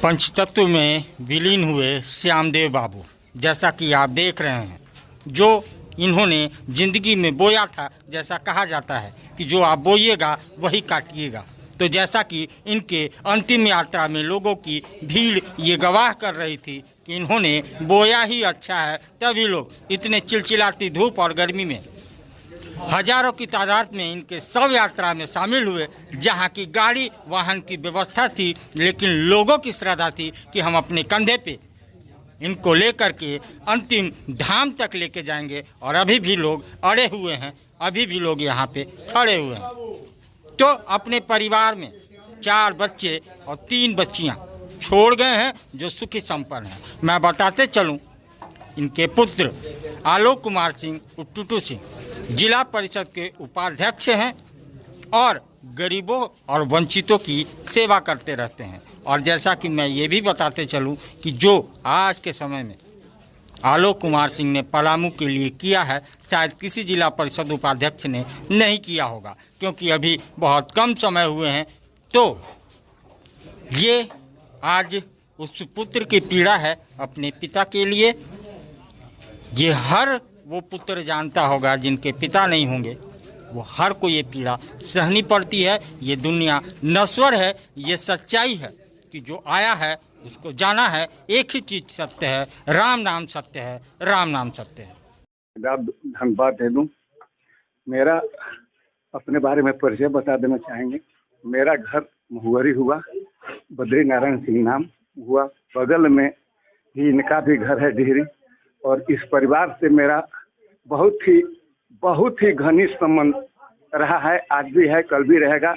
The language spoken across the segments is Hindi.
पंचतत्व में विलीन हुए श्यामदेव बाबू, जैसा कि आप देख रहे हैं, जो इन्होंने ज़िंदगी में बोया था। जैसा कहा जाता है कि जो आप बोइएगा वही काटिएगा। तो जैसा कि इनके अंतिम यात्रा में लोगों की भीड़ ये गवाह कर रही थी कि इन्होंने बोया ही अच्छा है, तभी लोग इतने चिलचिलाती धूप और गर्मी में हजारों की तादाद में इनके शव यात्रा में शामिल हुए, जहां की गाड़ी वाहन की व्यवस्था थी, लेकिन लोगों की श्रद्धा थी कि हम अपने कंधे पे इनको लेकर के अंतिम धाम तक लेके जाएंगे। और अभी भी लोग अड़े हुए हैं, अभी भी लोग यहाँ पे खड़े हुए हैं। तो अपने परिवार में 4 बच्चे और 3 बच्चियाँ छोड़ गए हैं जो सुखी संपन्न हैं। मैं बताते चलूँ, इनके पुत्र आलोक कुमार सिंह टूटू सिंह जिला परिषद के उपाध्यक्ष हैं और गरीबों और वंचितों की सेवा करते रहते हैं। और जैसा कि मैं ये भी बताते चलूं कि जो आज के समय में आलोक कुमार सिंह ने पलामू के लिए किया है, शायद किसी जिला परिषद उपाध्यक्ष ने नहीं किया होगा, क्योंकि अभी बहुत कम समय हुए हैं। तो ये आज उस पुत्र की पीड़ा है अपने पिता के लिए। ये हर वो पुत्र जानता होगा जिनके पिता नहीं होंगे, वो हर को ये पीड़ा सहनी पड़ती है। ये दुनिया नश्वर है, ये सच्चाई है कि जो आया है उसको जाना है। एक ही चीज़ सत्य है, राम नाम सत्य है, राम नाम सत्य है। धन्यवाद दे दूँ। मेरा अपने बारे में परिचय बता देना चाहेंगे। मेरा घर महुआरी हुआ, बद्री नारायण सिंह नाम हुआ। बगल में ही इनका भी घर है डिहरी। और इस परिवार से मेरा बहुत ही घनिष्ठ संबंध रहा है, आज भी है, कल भी रहेगा।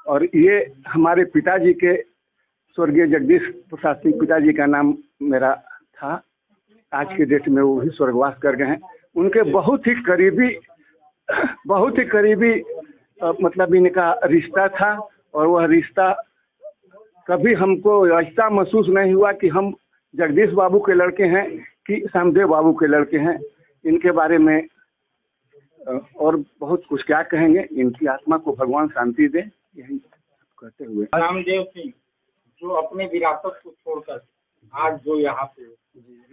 और ये हमारे पिताजी के स्वर्गीय जगदीश प्रसाद सिंह पिताजी का नाम मेरा था। आज के डेट में वो भी स्वर्गवास कर गए हैं। उनके बहुत ही करीबी मतलब इनका रिश्ता था। और वह रिश्ता कभी हमको ऐसा महसूस नहीं हुआ कि हम जगदीश बाबू के लड़के हैं कि श्यामदेव बाबू के लड़के हैं। इनके बारे में और बहुत कुछ क्या कहेंगे। इनकी आत्मा को भगवान शांति दे, यही कहते हुए श्यामदेव सिंह जो अपने विरासत को छोड़कर आज जो यहाँ पे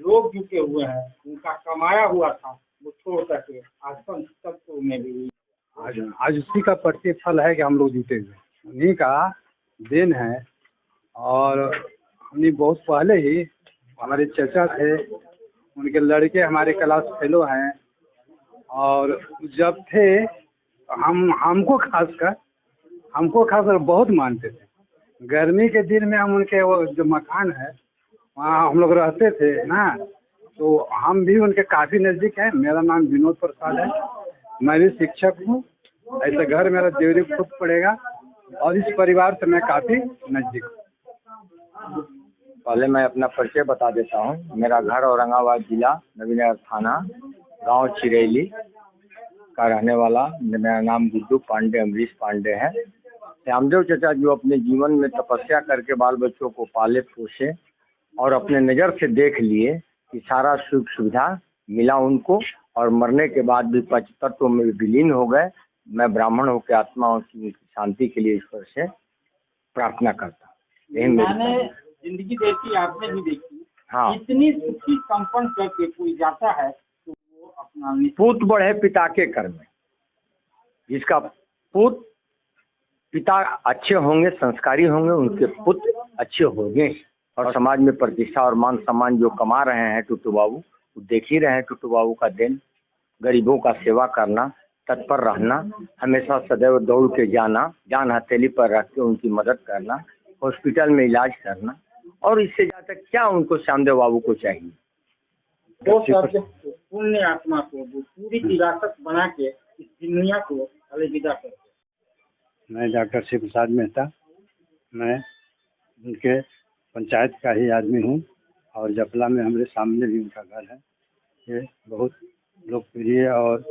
लोग जुटे हुए हैं, उनका कमाया हुआ था वो छोड़ करके आज पंचतत्व में भी आज उसी का प्रतिफल है कि हम लोग जुटे हुए, उन्हीं का देन है। और हमने बहुत पहले ही, हमारे चाचा थे, उनके लड़के हमारे क्लास फेलो हैं। और जब थे हमको खासकर बहुत मानते थे। गर्मी के दिन में हम उनके वो जो मकान है वहाँ हम लोग रहते थे ना, तो हम भी उनके काफ़ी नज़दीक हैं। मेरा नाम विनोद प्रसाद है, मैं भी शिक्षक हूँ। ऐसे घर मेरा देवरी खुद पड़ेगा और इस परिवार से मैं काफ़ी नज़दीक हूँ। पहले मैं अपना परिचय बता देता हूँ। मेरा घर औरंगाबाद जिला नवीनगर थाना, गांव चिरैली का रहने वाला। मेरा नाम गुड्डू पांडे, अमरीश पांडे है। श्यामदेव चाचा जो अपने जीवन में तपस्या करके बाल बच्चों को पाले पोसे और अपने नज़र से देख लिए कि सारा सुख सुविधा मिला उनको, और मरने के बाद भी पंचतत्व में विलीन हो गए। मैं ब्राह्मण होकर आत्माओं की शांति के लिए ईश्वर से प्रार्थना करता हूँ। मैंने जिंदगी देखी, आपने भी देखी। हाँ, इतनी सुखी संपन्न करके कोई जाता है तो वो अपना पूत बढ़े पिता के कर्म में। जिसका पिता अच्छे होंगे, संस्कारी होंगे, उनके पुत्र अच्छे होंगे। और समाज में प्रतिष्ठा और मान सम्मान जो कमा रहे हैं टूटू बाबू, वो देख ही रहे हैं। टूटू बाबू का दिन गरीबों का सेवा करना, तत्पर रहना, हमेशा सदैव दौड़ के जाना, जान हथेली पर रख के उनकी मदद करना, हॉस्पिटल में इलाज करना। और इससे ज़्यादा क्या उनको श्यामदेव बाबू को चाहिए। पुण्य आत्मा को वो पूरी विरासत बना के इस दुनिया को अलविदा करते। मैं डॉक्टर शिव प्रसाद मेहता, मैं उनके पंचायत का ही आदमी हूँ। और जपला में हमारे सामने भी उनका घर है। ये बहुत लोकप्रिय और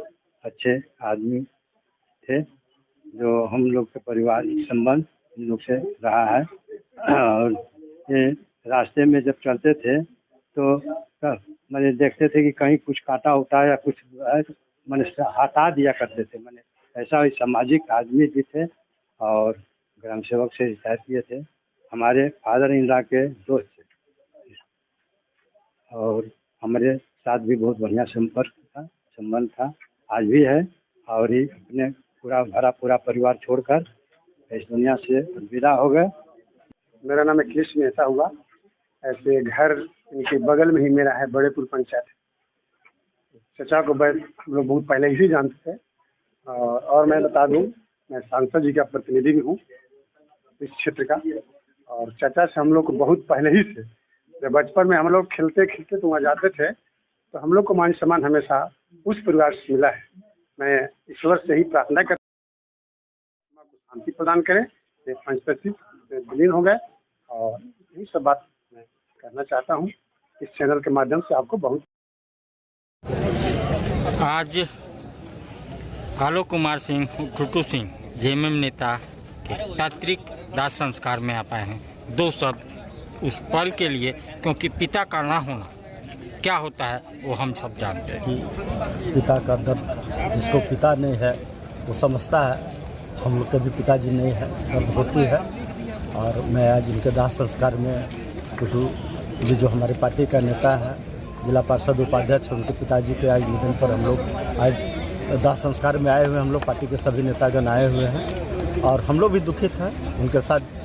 अच्छे आदमी थे, जो हम लोग के पारिवारिक संबंध इन लोग से रहा है। और ये रास्ते में जब चलते थे तो मैंने देखते थे कि कहीं कुछ काटा उटा या कुछ है तो मैंने हटा दिया करते थे। मैंने ऐसा ही सामाजिक आदमी भी थे और ग्राम सेवक से रिटायर किए थे। हमारे फादर इन लॉ के दोस्त थे और हमारे साथ भी बहुत बढ़िया संबंध था, आज भी है। और ये अपने पूरा परिवार छोड़कर इस दुनिया से विदा हो गए। मेरा नाम अखिलेश मेहता हुआ। ऐसे घर इनके बगल में ही मेरा है, बड़ेपुर पंचायत। चचा को हम लोग बहुत पहले ही जानते थे। और मैं बता दूं, मैं सांसद जी का प्रतिनिधि भी हूँ इस क्षेत्र का। और चचा से हम लोग को बहुत पहले ही से, जब बचपन में हम लोग खेलते खेलते तो वहाँ जाते थे, तो हम लोग को मान सम्मान हमेशा उस परिवार से मिला है। मैं ईश्वर से ही प्रार्थना करता हूँ को शांति प्रदान करें। ये पंचतत्व विलीन हो गए और यही सब बात मैं कहना चाहता हूँ इस चैनल के माध्यम से आपको। बहुत आज आलोक कुमार सिंह टूटू सिंह जेएमएम नेता के पैतृक दाह संस्कार में आ पाए हैं। दो शब्द उस पल के लिए, क्योंकि पिता का ना होना क्या होता है वो हम सब जानते हैं। कि पिता का दर्द जिसको पिता नहीं है वो समझता है। हम लोग के भी पिताजी नहीं है, दर्द होती है। और मैं आज इनके दाह संस्कार में टूटू जी जो हमारे पार्टी का नेता है, जिला पार्षद उपाध्यक्ष, उनके पिताजी के आज निधन पर हम लोग आज दाह संस्कार में आए हुए। हम लोग पार्टी के सभी नेतागण आए हुए हैं और हम लोग भी दुखित हैं उनके साथ।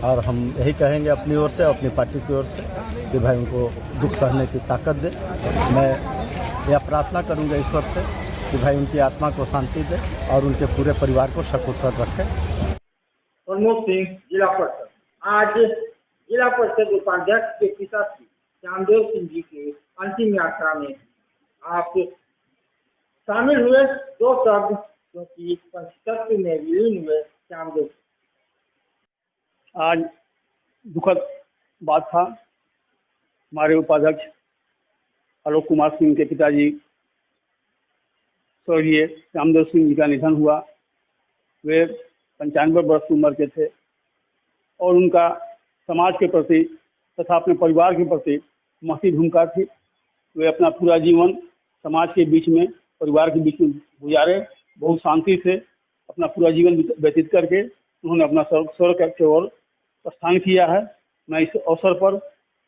और हम यही कहेंगे अपनी ओर से, अपनी पार्टी की ओर से, कि भाई उनको दुख सहने की ताकत दे। मैं यह प्रार्थना करूंगा ईश्वर से कि भाई उनकी आत्मा को शांति दे और उनके पूरे परिवार को सकुशल रखे। प्रमोद सिंह जिला परिषद। आज जिला परिषद उपाध्यक्ष के पिता श्री श्यामदेव सिंह जी के अंतिम यात्रा में आप शामिल हुए। दो शब्द, क्योंकि पंचतत्व में विलीन हुए श्यामदेव। आज दुखद बात था। हमारे उपाध्यक्ष आलोक कुमार सिंह के पिताजी स्वर्गीय श्यामदेव सिंह जी का निधन हुआ। वे 95 वर्ष की उम्र के थे और उनका समाज के प्रति तथा अपने परिवार के प्रति महती भूमिका थी। वे अपना पूरा जीवन समाज के बीच में, परिवार के बीच में गुजारे। बहुत शांति से अपना पूरा जीवन व्यतीत करके उन्होंने अपना स्वर्ग की ओर प्रस्थान किया है। मैं इस अवसर पर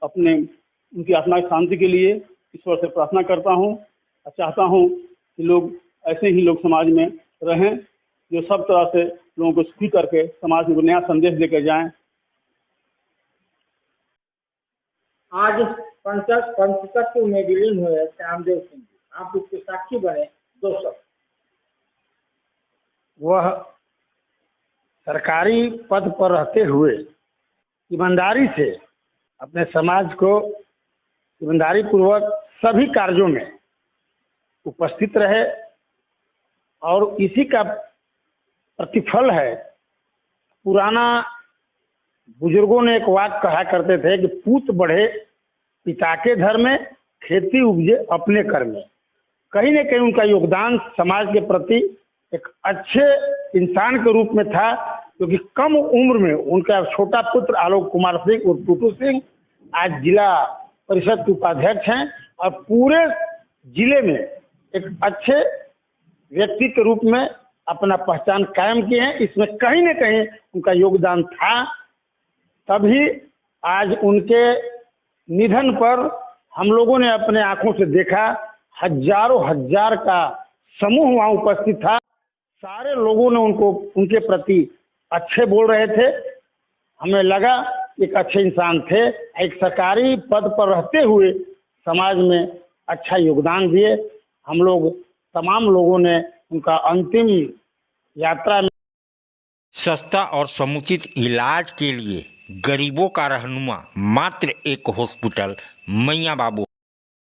उनकी आत्मा की शांति के लिए ईश्वर से प्रार्थना करता हूँ और चाहता हूँ कि लोग ऐसे ही लोग समाज में रहें जो सब तरह से लोगों को सुखी करके समाज में नया संदेश लेकर जाएं। आज पंचतत्व में विलीन हुए श्यामदेव सिंह जी, आप उसके साक्षी बने। दो शब्द। वह सरकारी पद पर रहते हुए ईमानदारी से अपने समाज को ईमानदारी पूर्वक सभी कार्यों में उपस्थित रहे। और इसी का प्रतिफल है, पुराना बुजुर्गों ने एक वाक्य कहा करते थे कि पूत बढ़े पिता के घर में, खेती उपजे अपने घर में। कहीं न कहीं उनका योगदान समाज के प्रति एक अच्छे इंसान के रूप में था, क्योंकि कम उम्र में उनका छोटा पुत्र आलोक कुमार सिंह और टूटू सिंह आज जिला परिषद के उपाध्यक्ष हैं और पूरे जिले में एक अच्छे व्यक्ति के रूप में अपना पहचान कायम किए हैं। इसमें कहीं न कहीं उनका योगदान था। तभी आज उनके निधन पर हम लोगों ने अपने आंखों से देखा, हजारों हजार का समूह वहाँ उपस्थित था। सारे लोगों ने उनके प्रति अच्छे बोल रहे थे। हमें लगा एक अच्छे इंसान थे, एक सरकारी पद पर रहते हुए समाज में अच्छा योगदान दिए। हम लोग तमाम लोगों ने उनका अंतिम यात्रा में सस्ता और समुचित इलाज के लिए गरीबों का रहनुमा मात्र एक हॉस्पिटल मैया बाबू।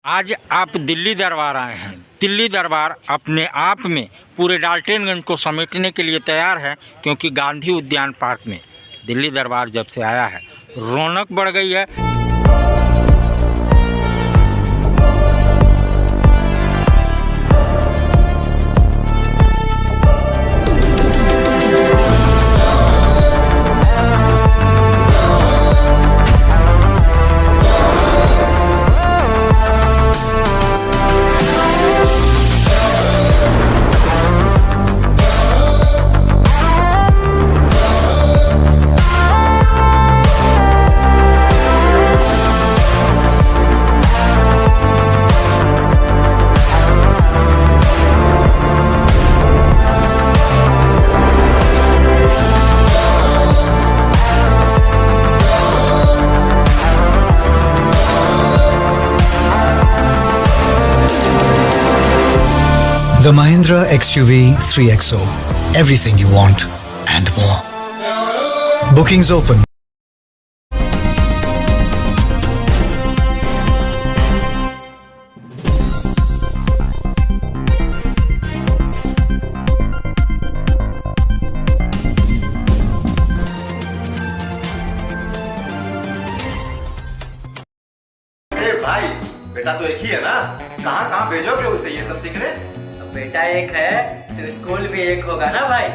आज आप दिल्ली दरबार आए हैं। दिल्ली दरबार अपने आप में पूरे डाल्टनगंज को समेटने के लिए तैयार है, क्योंकि गांधी उद्यान पार्क में दिल्ली दरबार जब से आया है रौनक बढ़ गई है। The Mahindra XUV 3XO. Everything you want and more. Bookings open. भाई बेटा तो एक ही है ना, कहाँ कहाँ भेजोगे उसे ये सब सीखने? बेटा एक है तो स्कूल भी एक होगा ना भाई।